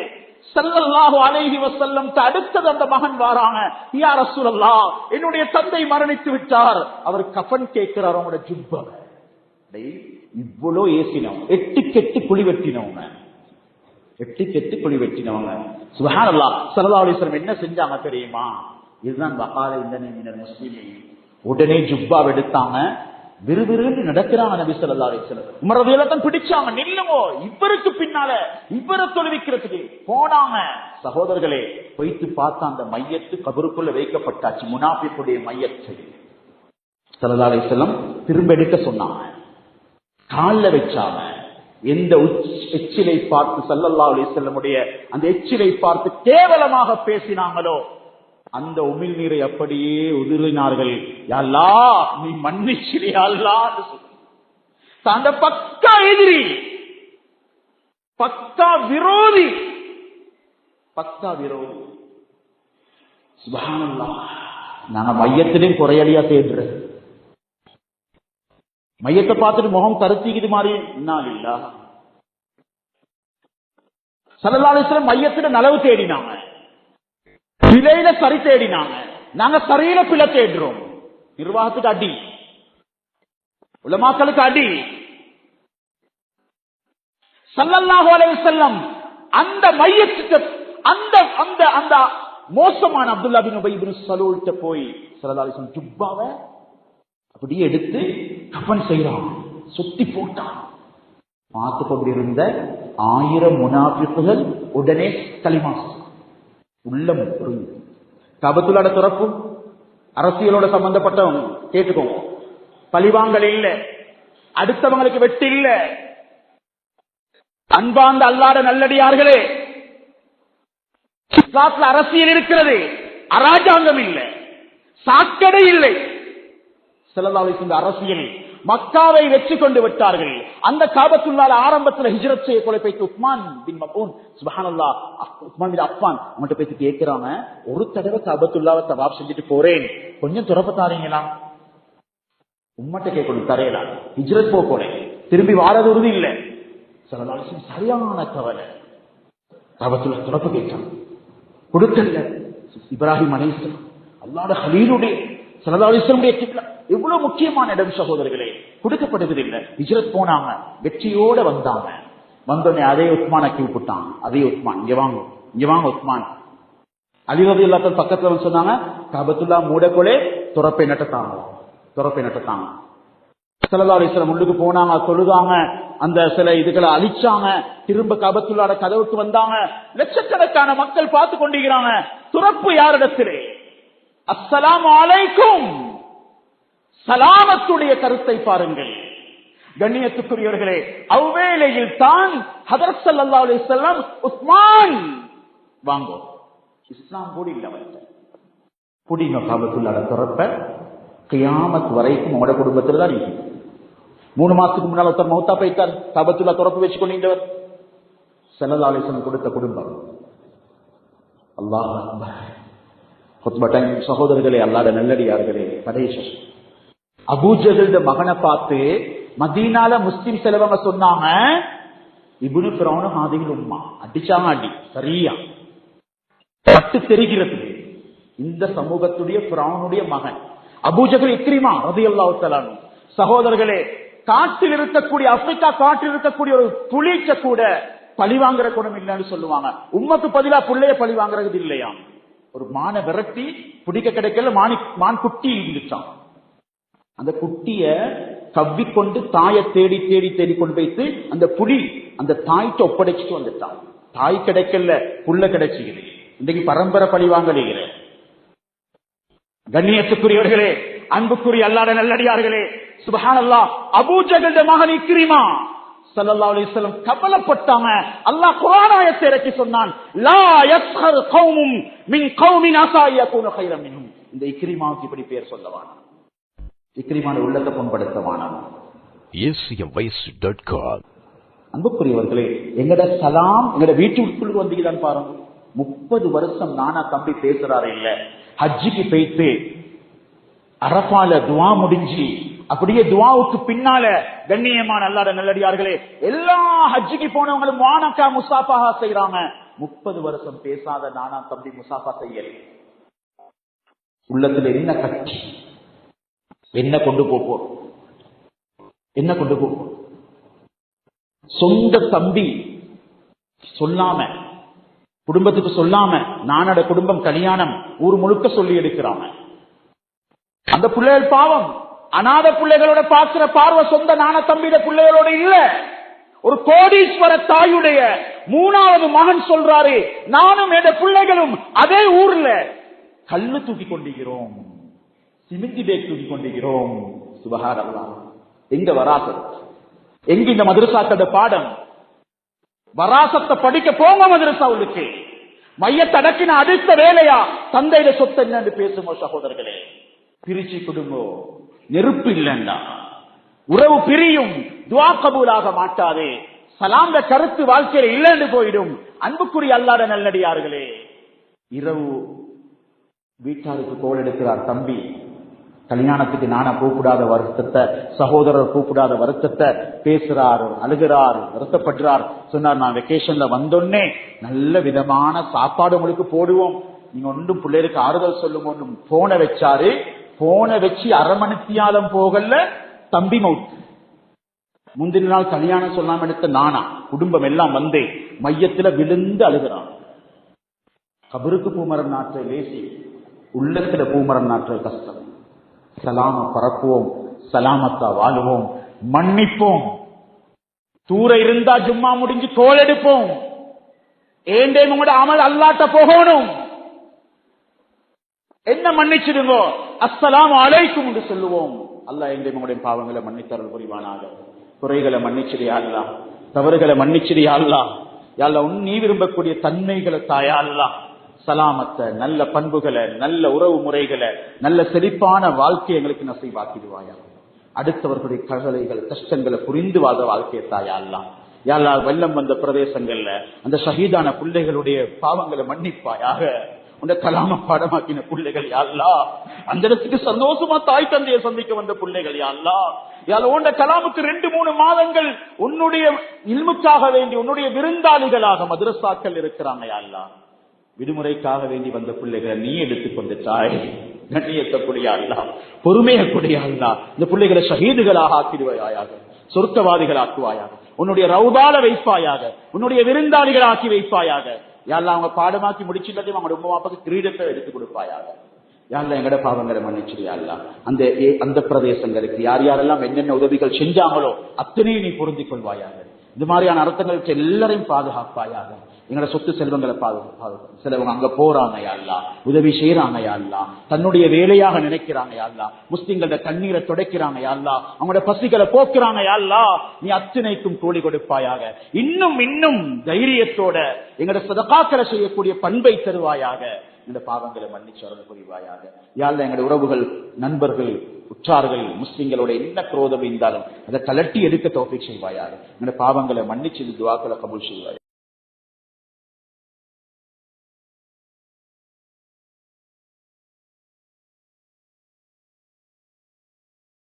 Speaker 1: ஸல்லல்லாஹு அலைஹி வஸல்லம் அடுத்தது அந்த மகன் வாராங்க. யா ரசூலல்லாஹ், என்னுடைய தந்தை மரணித்து விட்டார். அவர் கஃன் கேட்கிறார். அவங்களோட ஜுப்பா இவ்வளோ ஏசினவங்க, 8 கெட்டு குழி வெட்டினவங்க, 8 கெட்டு குழி வெட்டினவங்க. சுப்ஹானல்லாஹ். ஸல்லல்லாஹு அலைஹி வஸல்லம் என்ன செஞ்சாங்க தெரியுமா? இதுதான் வகால இந்த முஸ்லிம். உடனே ஜுப்பா எடுத்தாங்க, விறுவிறுன்னு நடக்கிறாங்க நபி ஸல்லல்லாஹு அலைஹி வஸல்லம். உமர் ரலியல்லாஹு அன்ஹு பிடிச்சாங்க, நில்லுங்கோ, இவருக்கு பின்னால இவரை தொழுவிக்கிறதுக்கு போனாங்க. சகோதரர்களே, போயிட்டு பார்த்தா அந்த மையத்து கபருக்குள்ள வைக்கப்பட்டாச்சு, முனாஃபிக்குடைய மையத்து. ஸல்லல்லாஹு அலைஹி வஸல்லம் திரும்ப எடுக்க சொன்னாங்க, கால்ல வச்சாங்க. எந்த எச்சிலை பார்த்து ஸல்லல்லாஹு அலைஹி வஸல்லமுடைய அந்த எச்சிலை பார்த்து கேவலமாக பேசினாங்களோ அந்த உமிழ் நீரை அப்படியே உதிரினார்கள். யா அல்லாஹ், நீ மன்னிச்சிரியா அல்லாஹ். அந்த பக்கா எதிரி, பக்கா விரோதி, பக்கா விரோதி. சுப்ஹானல்லாஹ். நாங்க மையத்திலையும் குறையடியா தேடுறது, மையத்தை பார்த்துட்டு முகம் கருத்திக்குது மாதிரி. இன்னா ஸல்லல்லாஹு அலைஹி வஸல்லம் மையத்துல நலவு தேடினாங்க, பிழையில சரி தேடினாங்க. நாங்க சரியில பிழை தேடுறோம். நிர்வாகத்துக்கு அடி, உலமாக்களுக்கு அடி. ஸல்லல்லாஹு அலைஹி வஸல்லம் அந்த மையத்துக்கு அந்த அந்த அந்த மோசமான அப்துல்லா பின் உபை பின் சலூல்ட்ட போய் ஸல்லல்லாஹு அலைஹி வஸல்லம் ஜுப்பாவை அப்படியே எடுத்து கஃன் செய்யறான், சுத்தி போட்டான். பார்த்து கொண்டிருந்த 1000 முனாஃபிக்குகள் உடனே கலிமா உள்ளம். கபத்துல்லாட துறப்பு அரசியலோட சம்பந்தப்பட்டவங்க கேட்டுக்கோங்க. பழிவாங்கல் இல்ல, அடுத்தவங்களுக்கு வெட்டு இல்ல. அன்பார்ந்த அல்லாஹ்வுடைய நல்லடியார்களே, இஸ்லாத்துல அரசியல் இருக்கிறது, அராஜாங்கம் இல்லை, சாக்கடை இல்லை. ஸல்லல்லாஹு அலைஹி வஸல்லம் அரசியல் மக்காவை வெற்றி கொண்டு விட்டார்கள். அந்த காபத்துல்லாஹ் ஆரம்பத்தில் ஹிஜ்ரத் செய்ய கொலை போயிட்டு உஸ்மான் பின் மஃஊன், சுப்ஹானல்லாஹ், உஸ்மான் பின் அஃபான் அவங்கள்ட்ட போய் கேட்கிறாங்க, ஒரு தடவை காபத்துல்லாஹ்வை தவாப் செஞ்சுட்டு போறேன், கொஞ்சம் துறப்பு தாரீங்களா? உம்மட்ட கேட்கணும், தரையலாம். ஹிஜ்ரத் போல திரும்பி வாரது உறுதி இல்லை. ஸல்லல்லாஹு அலைஹி வஸல்லம் சரியான கவலை. காபத்துல்லாஹ் துறப்பு கேட்டாங்க, கொடுக்கல. இப்ராஹிம் அலைஹிஸ்ஸலாம் அல்லாஹ்வுடைய கலீலுடைய ஸல்லல்லாஹு அலைஹி வஸல்லம் கிப்லா, எவ்வளவு முக்கியமான இடம் சகோதரர்களே, கொடுக்கப்படுவதில்லை. ஹிஜ்ரத் போனாங்க, வெற்றியோட வந்தாங்க. வந்தோடனே அதே உஸ்மானை கூப்பிட்டாங்க, அதே உஸ்மான், இங்க வாங்க, இங்க வாங்க உஸ்மான். அலி ரலியல்லாஹு அன்ஹு பக்கத்துல வந்து சொன்னாங்க, காபத்துல்லாஹ் மூடக்கொலே துறப்பை நட்டத்தாங்க, துறப்பை நட்டத்தாங்க. ஸல்லல்லாஹு அலைஹி வஸல்லம் உள்ளுக்கு போனாங்க, தொழுதாங்க, அந்த சில இதுகளை அழிச்சாங்க, திரும்ப கபத்துள்ளாட கதவுக்கு வந்தாங்க. லட்சக்கணக்கான மக்கள் பார்த்து கொண்டிருக்கிறாங்க. துறப்பு யாரிடத்திலே? அஸ்ஸலாமு அலைக்கும், சலாமத்துடைய கருத்தை பாருங்கள். கண்ணியத்துக்குரியவர்களே, அவ்வேளையில் தான் ஹதரத் ஸல்லல்லாஹு அலைஹி வஸல்லம் உஸ்மான் வாங்கோ, இஸ்லாம் கூட இல்ல அவர்கிட்ட, புடிங்க கபத்துள்ளாட துறப்ப கியாமத் வரைக்கும் உங்களோட குடும்பத்தில் தான் இருக்கு. 3 மாசத்துக்கு முன்னால் ஒருத்தர் மௌத்தா போயிட்டார், கபத்துல்லா துறப்பு வச்சு கொண்டிருந்தவர். ஸல்லல்லாஹு அலைஹி வஸல்லம் கொடுத்த குடும்பம். அல்லாஹ் அக்பர். சகோதரர்களே, அல்லாஹ்வுடைய நல்லடியார்களே, கடைசி அபூஜஹல் மகனை பார்த்து மதீனால முஸ்லிம் செலவங்க சொன்னாங்க, இப்னு ஃபிரௌன் ஹாதிஹில் உம்மா, அடிச்சாங்க அடி சரியா பட்டு தெரிகிறது. இந்த சமூகத்துடைய ஃபிரௌனுடைய மகன் அபூஜஹல் இக்ரிமா ரலியல்லாஹு தஆலா. சகோதரர்களே, காட்டில் இருக்கக்கூடிய ஆப்பிரிக்கா காட்டில் இருக்கக்கூடிய ஒரு புலிச்ச கூட பழி வாங்குற குணம் இல்லைன்னு சொல்லுவாங்க. உம்மக்கு பதிலா புள்ளைய பழி வாங்குறது இல்லையா? ஒரு மான விரட்டி பிடிக்க கிடைக்கல, மான் குட்டி இருந்துச்சான். அந்த குட்டிய கவ்விக்கொண்டு தாயை தேடி தேடி தேடி கொண்டு வைத்து அந்த புலி அந்த தாய்க்கு ஒப்படைச்சிட்டு வந்துட்டான். தாய் கிடைக்கல, புள்ள கிடைச்சிக்குது. இன்றைக்கு பரம்பரை பழி வாங்கலைகிற. கண்ணியத்துக்குரியவர்களே, அன்புக்குரிய அல்லாஹ்வுடைய நல்லடியார்களே, சுப்ஹானல்லாஹ், அபூஜஹல் மகன் இக்ரிமா ஸல்லல்லாஹு அலைஹி வஸல்லம் கவலைப்பட்டாங்க. அல்லாஹ் குர்ஆன் ஆயத்தை இறக்கி சொன்னான், லா யஸ்ஹர் கௌமும் மின் கௌமின் அஸா யகூனு கைரன் மின்ஹும். இந்த இக்ரிமாவுக்கு இப்படி பேர் சொல்லவானா, இக்ரிமான உள்ளத்தை புண்படுத்தவானா.
Speaker 2: acmvoice.com.
Speaker 1: அன்புக்குரியவர்களே, எங்கட சலாம் எங்கட வீட்டுக்குள்ள வந்தீங்கதான் பாருங்க. 30 வருஷம் நானா தம்பி பேசுறாரு இல்ல, ஹஜ்ஜிக்கு போயிட்டு அரஃபால துவா முடிஞ்சு அப்படியே துவாவுக்கு பின்னால கண்ணியமான அல்லாஹ்வுடைய நல்லடியார்களே, எல்லா ஹஜ்ஜிக்கு போனவங்களும் வானக்கா முசாஃபஹா செய்யறாங்க. 30 வருஷம் பேசாத நானா தம்பி முசாஃபா செய்யல. உள்ளத்துல என்ன கட்டி, என்ன கொண்டு போறோம், என்ன கொண்டு போறோம்? சொந்த தம்பி சொல்லாம, குடும்பத்துக்கு சொல்லாம, நானோட குடும்பம் கல்யாணம் ஊர் முழுக்க சொல்லி எடுக்கிறாங்க. அந்த பிள்ளைகள் பாவம், அநாத பிள்ளைகளோட பார்க்கிற பார்வை சொந்த நான தம்பியோட பிள்ளைகளோட இல்ல. ஒரு கோடீஸ்வர தாயுடைய 3வது மகன் சொல்றாரு, நானும் என் பிள்ளைகளும் அதே ஊர்ல கல்லு தூக்கி கொண்டிருக்கிறோம், சிமெண்ட் பேக் தூக்கி கொண்டிருக்கிறோம். சுபஹானல்லாஹ். எங்க வராசத், எங்க இந்த மதரசாக்களோட பாடம்? வராசத்தை படிக்க போங்க மதரசாவுக்கு. மையத்தடக்கின அடுத்த வேலையா தந்தையில சொத்து என்னன்னு பேசுமோ சகோதரர்களே? பிரிச்சு கொடுங்கோ. நெருப்பு இல்லைண்டா உறவு பிரியும், துவா கபூலாக மாட்டாது, சலாந்த கருத்து வாழ்க்கையில இல்லைன்னு போயிடும். அன்புக்குரிய அல்லாஹ்வுடைய நல்லடியார்களே, இரவு வீட்டாருக்கு கோல் எடுக்கிறார் தம்பி, கல்யாணத்துக்கு நானா கூப்பிடாத வருத்தத்தை, சகோதரர் கூப்பிடாத வருத்தத்தை பேசுறாரு, அழுகிறார், வருத்தப்படுறார். சொன்னார், நான் வெக்கேஷன்ல வந்தோன்னே நல்ல விதமான சாப்பாடு உங்களுக்கு போடுவோம், நீங்க ஒன்றும் பிள்ளைகளுக்கு ஆறுதல் சொல்லுங்க. போனை வச்சாரு. போனை வச்சு அரை மணித்தியாலம் போகல, தம்பி மவுத். முந்தின நாள் கல்யாணம் சொல்லாம எடுத்த நானா குடும்பம் எல்லாம் வந்தே மையத்துல விழுந்து அழுகிறான். கபருக்கு பூமரம் நாற்ற லேசி, உள்ளத்துல பூமரம் நாற்ற கஷ்டம். சலாம பரப்புவோம், சலாமத்தா வாழுவோம், மன்னிப்போம். தூர இருந்தா ஜும்மா முடிஞ்சு தோல் எடுப்போம். ஏண்டே உங்களோட அமல் அல்லாட்ட போகணும். என்ன மன்னிச்சிடுங்க, அஸ்ஸலாமு அலைக்கும் என்று சொல்லுவோம். அல்லாஹ் எங்கே உங்களுடைய பாவங்களை மன்னித்தருள் புரிவானாக. குறைகளை மன்னிச்சிடியா அல்லாஹ், தவறுகளை மன்னிச்சிடியா அல்லாஹ். யா அல்லாஹ், நீ விரும்பக்கூடிய தன்மைகளை தாயா அல்லாஹ். சலாமத்தை, நல்ல பண்புகளை, நல்ல உறவு முறைகளை, நல்ல செழிப்பான வாழ்க்கையை எங்களுக்கு நசீபாக்கிடுவாயா. அடுத்தவர்களுடைய கவலைகள் கஷ்டங்களை புரிந்து வாழ்ற வாழ்க்கையை தாயா அல்லாஹ். யா அல்லாஹ், வெள்ளம் வந்த பிரதேசங்கள்ல அந்த ஷஹீதான பிள்ளைகளுடைய பாவங்களை மன்னிப்பாயாக. உன்னை கலாம பாடமாக்கின பிள்ளைகள் யா அல்லாஹ், அந்த இடத்துக்கு சந்தோஷமா தாய் தந்தையை சந்திக்க வந்த பிள்ளைகள் யா அல்லாஹ். யா அல்லாஹ், உன்னை கலாமுக்கு 2-3 மாதங்கள் உன்னுடைய இல்முக்காக வேண்டி உன்னுடைய விருந்தாளிகளாக மதரசாக்கள் இருக்கிறாங்க யா அல்லாஹ். விடுமுறைக்காக வேண்டி வந்த பிள்ளைகளை நீ எடுத்துக்கொண்டு தாய் கண்ணியத்தக்கூடிய அல்லாஹ், பொறுமையக்கூடிய அல்லாஹ், இந்த பிள்ளைகளை ஷஹீதுகளாக ஆக்கிடுவாயாக, சொர்க்கவாதிகள் ஆக்குவாயாக, உன்னுடைய ரவுதால வைப்பாயாக, உன்னுடைய விருந்தாளிகள் ஆக்கி வைப்பாயாக. யா அல்லாஹ், அவங்க பாடமாக்கி முடிச்சுட்டதையும் அவங்களோட உம்மா அப்பாவுக்கு கிரீடத்தை எடுத்து கொடுப்பாயாக. யாரெல்லாம் எங்கட பாவங்களை மன்னிச்சிரியா அல்லா. அந்த பிரதேசங்களுக்கு யார் யாரெல்லாம் என்னென்ன உதவிகள் செஞ்சாங்களோ அத்தனையும் நீ பொருந்திக் கொள்வாயாக. இது மாதிரியான அர்த்தங்களுக்கு எல்லாரையும் பாதுகாப்பாயாக. எங்களோட சொத்து செல்வங்களை பாதுகாப்பு. சிலவங்க அங்க போறாங்க யாழ்லா, உதவி செய்யறாங்க யாழ்லா, தன்னுடைய வேலையாக நினைக்கிறாங்க யாழ்லா, முஸ்லிம்களோட கண்ணீரை துடைக்கிறாங்க யாழ்லா, அவங்களோட பசிகளை போக்குறாங்க யாழ்லா, நீ அத்தனைக்கும் கூலி கொடுப்பாயாக. இன்னும் இன்னும் தைரியத்தோட எங்களோட சதகாக்களை செய்யக்கூடிய பண்பை தருவாயாக. இந்த பாவங்களை மன்னிச்சு அருள் புரிவாயாக. யாழ்லா எங்களுடைய உறவுகள், நண்பர்கள், உற்றார்கள், முஸ்லிம்களோட என்ன குரோதம் இருந்தாலும் அதை கலட்டி எடுக்க தௌஃபீக் செய்வாயாக. எங்களுடைய பாவங்களை மன்னிச்சு துஆக்களை கபூல் செய்வாயாக.